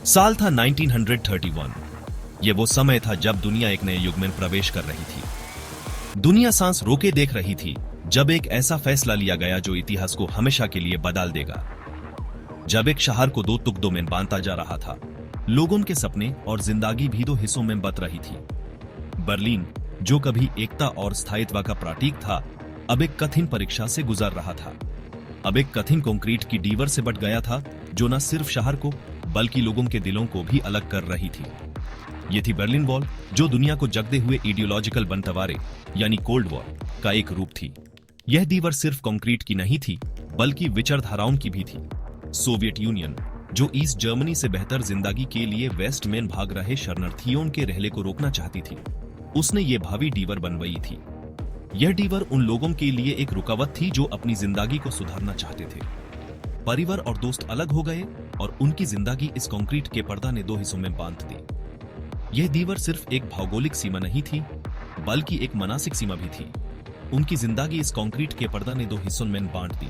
साल था 1931। ये वो समय था जब दुनिया एक नए युग में प्रवेश कर रही थी। दुनिया सांस रोके देख रही थी जब एक ऐसा फैसला लिया गया जो इतिहास को हमेशा के लिए बदल देगा। जब एक शहर को दो टुकड़ों में बांटा जा रहा था, लोगों के सपने और जिंदगी भी दो हिस्सों में बट रही थी। बर्लिन, जो कभी एकता और स्थायित्व का प्रतीक था, अब एक कठिन परीक्षा से गुजर रहा था। अब एक कठिन कंक्रीट की दीवार से बट गया था जो न सिर्फ शहर को बल्कि लोगों के दिलों को भी अलग कर रही थी। ये थी बर्लिन वॉल, जो दुनिया को जगते हुए आइडियोलॉजिकल बंटवारे यानी कोल्ड वॉर का एक रूप थी। यह दीवार सिर्फ कंक्रीट की नहीं थी बल्कि विचारधाराओं की भी थी। सोवियत यूनियन, जो ईस्ट जर्मनी से बेहतर जिंदगी के लिए वेस्ट में भाग रहे शरणार्थियों के रहले को रोकना चाहती थी, उसने ये भावी दीवार बनवाई थी। यह दीवार उन लोगों के लिए एक रुकावट थी जो अपनी जिंदगी को सुधारना चाहते थे। परिवार और दोस्त अलग हो गए और उनकी जिंदगी इस कंक्रीट के पर्दा ने दो हिस्सों में बांट दी। यह दीवार सिर्फ एक भौगोलिक सीमा नहीं थी बल्कि एक मानसिक सीमा भी थी। उनकी जिंदगी इस कंक्रीट के पर्दा ने दो हिस्सों में बांट दी।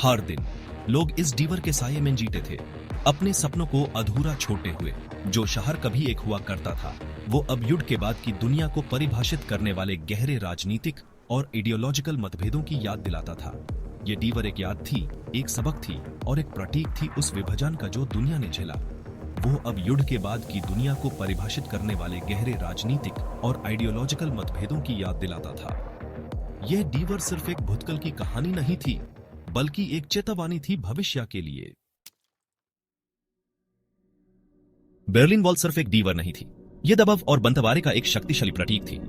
हर दिन लोग इस दीवार के साये में जीते थे, अपने सपनों को अधूरा छोड़ते हुए। जो शहर कभी एक हुआ करता था, वो अब युद्ध के बाद की दुनिया को परिभाषित करने वाले गहरे राजनीतिक और आइडियोलॉजिकल मतभेदों की याद दिलाता था। ये दीवार एक याद थी, एक सबक थी और एक प्रतीक थी उस विभाजन का जो दुनिया ने झेला। वो अब युद्ध के बाद की दुनिया को परिभाषित करने वाले गहरे राजनीतिक और आइडियोलॉजिकल मतभेदों की याद दिलाता था। यह दीवार सिर्फ एक भूतकाल की कहानी नहीं थी बल्कि एक चेतावनी थी भविष्य के लिए। बर्लिन वॉल सिर्फ एक दीवार नहीं थी, यह दबाव और बंटवारे का एक शक्तिशाली प्रतीक थी।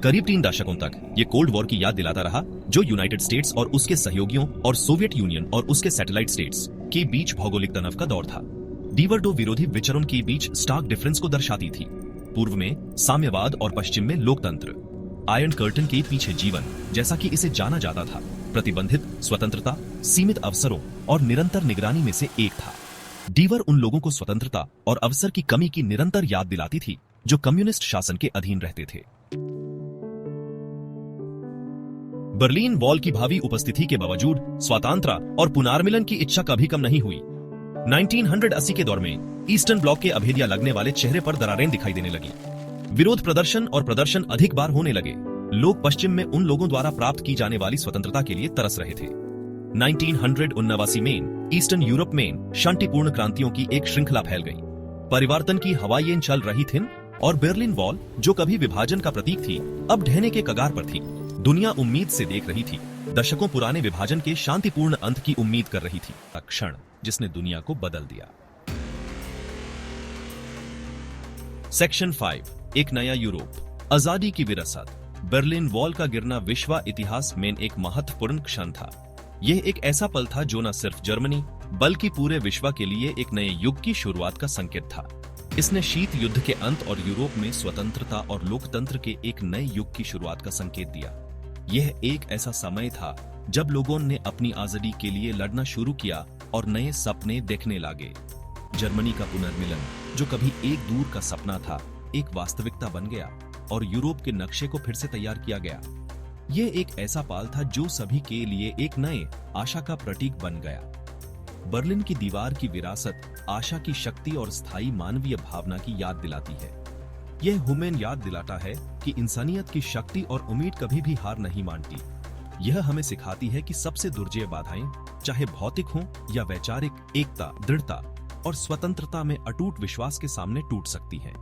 करीब 3 दशकों तक ये कोल्ड वॉर की याद दिलाता रहा, जो यूनाइटेड स्टेट्स और उसके सहयोगियों और सोवियत यूनियन और उसके सैटेलाइट स्टेट्स के बीच भौगोलिक तनाव का दौर था। दीवार दो विरोधी विचारों के बीच स्टार्क डिफरेंस को दर्शाती थी। पूर्व में साम्यवाद और पश्चिम में लोकतंत्र। आयरन कर्टन के पीछे जीवन, जैसा कि इसे जाना जाता था, प्रतिबंधित स्वतंत्रता, सीमित अवसरों और निरंतर निगरानी में से एक था। दीवार उन लोगों को स्वतंत्रता और अवसर की कमी की निरंतर याद दिलाती थी जो कम्युनिस्ट शासन के अधीन रहते थे। बर्लिन वॉल की भावी उपस्थिति के बावजूद स्वतंत्रता और पुनर्मिलन की इच्छा कभी कम नहीं हुई। 1980 के दौर में ईस्टर्न ब्लॉक के अभेदिया लगने वाले चेहरे पर दरारें दिखाई देने लगी। विरोध प्रदर्शन और प्रदर्शन अधिक बार होने लगे। लोग पश्चिम में उन लोगों द्वारा प्राप्त की जाने वाली स्वतंत्रता के लिए तरस रहे थे। 1979 में ईस्टर्न यूरोप में शांतिपूर्ण क्रांतियों की एक श्रृंखला फैल गई। परिवर्तन की हवाएं चल रही थीं और बर्लिन वॉल, जो कभी विभाजन का प्रतीक थी, अब ढहने के कगार पर थी। दुनिया उम्मीद से देख रही थी, दशकों पुराने विभाजन के शांतिपूर्ण अंत की उम्मीद कर रही थी। क्षण जिसने दुनिया को बदल दिया। सेक्शन 5, एक नया यूरोप, आजादी की विरासत। बर्लिन वॉल का गिरना विश्व इतिहास में एक महत्वपूर्ण क्षण था। यह एक ऐसा पल था जो न सिर्फ जर्मनी बल्कि पूरे विश्व के लिए एक नए युग की शुरुआत का संकेत था। इसने शीत युद्ध के अंत और यूरोप में स्वतंत्रता और लोकतंत्र के एक नए युग की शुरुआत का संकेत दिया। यह एक ऐसा समय था जब लोगों ने अपनी आजादी के लिए लड़ना शुरू किया और नए सपने देखने लगे। जर्मनी का पुनर्मिलन, जो कभी एक दूर का सपना था, एक वास्तविकता बन गया और यूरोप के नक्शे को फिर से तैयार किया गया। यह एक ऐसा पल था जो सभी के लिए एक नए आशा का प्रतीक बन गया। बर्लिन की दीवार की विरासत आशा की शक्ति और स्थायी मानवीय भावना की याद दिलाती है। यह हमें याद दिलाता है कि इंसानियत की शक्ति और उम्मीद कभी भी हार नहीं मानती। यह हमें सिखाती है कि सबसे दुर्जय बाधाएं, चाहे भौतिक हों या वैचारिक, एकता, दृढ़ता और स्वतंत्रता में अटूट विश्वास के सामने टूट सकती हैं।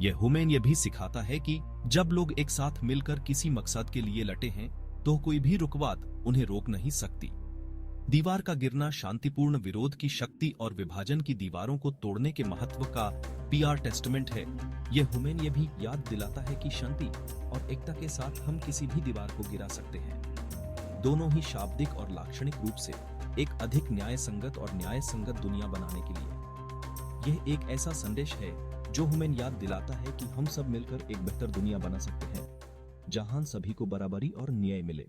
यह हमें यह भी सिखाता है कि जब लोग एक साथ मिलकर किसी मकसद के लिए लटे हैं तो कोई भी रुकावट उन्हें रोक नहीं सकती। दीवार का गिरना शांतिपूर्ण विरोध की शक्ति और विभाजन की दीवारों को तोड़ने के महत्व का पीआर टेस्टमेंट है। यह हमें यह भी याद दिलाता है कि शांति और एकता के साथ हम किसी भी दीवार को गिरा सकते हैं, दोनों ही शाब्दिक और लाक्षणिक रूप से एक अधिक न्याय संगत और न्याय संगत दुनिया बनाने के लिए। यह एक ऐसा संदेश है जो हमें याद दिलाता है कि हम सब मिलकर एक बेहतर दुनिया बना सकते हैं, जहां सभी को बराबरी और न्याय मिले।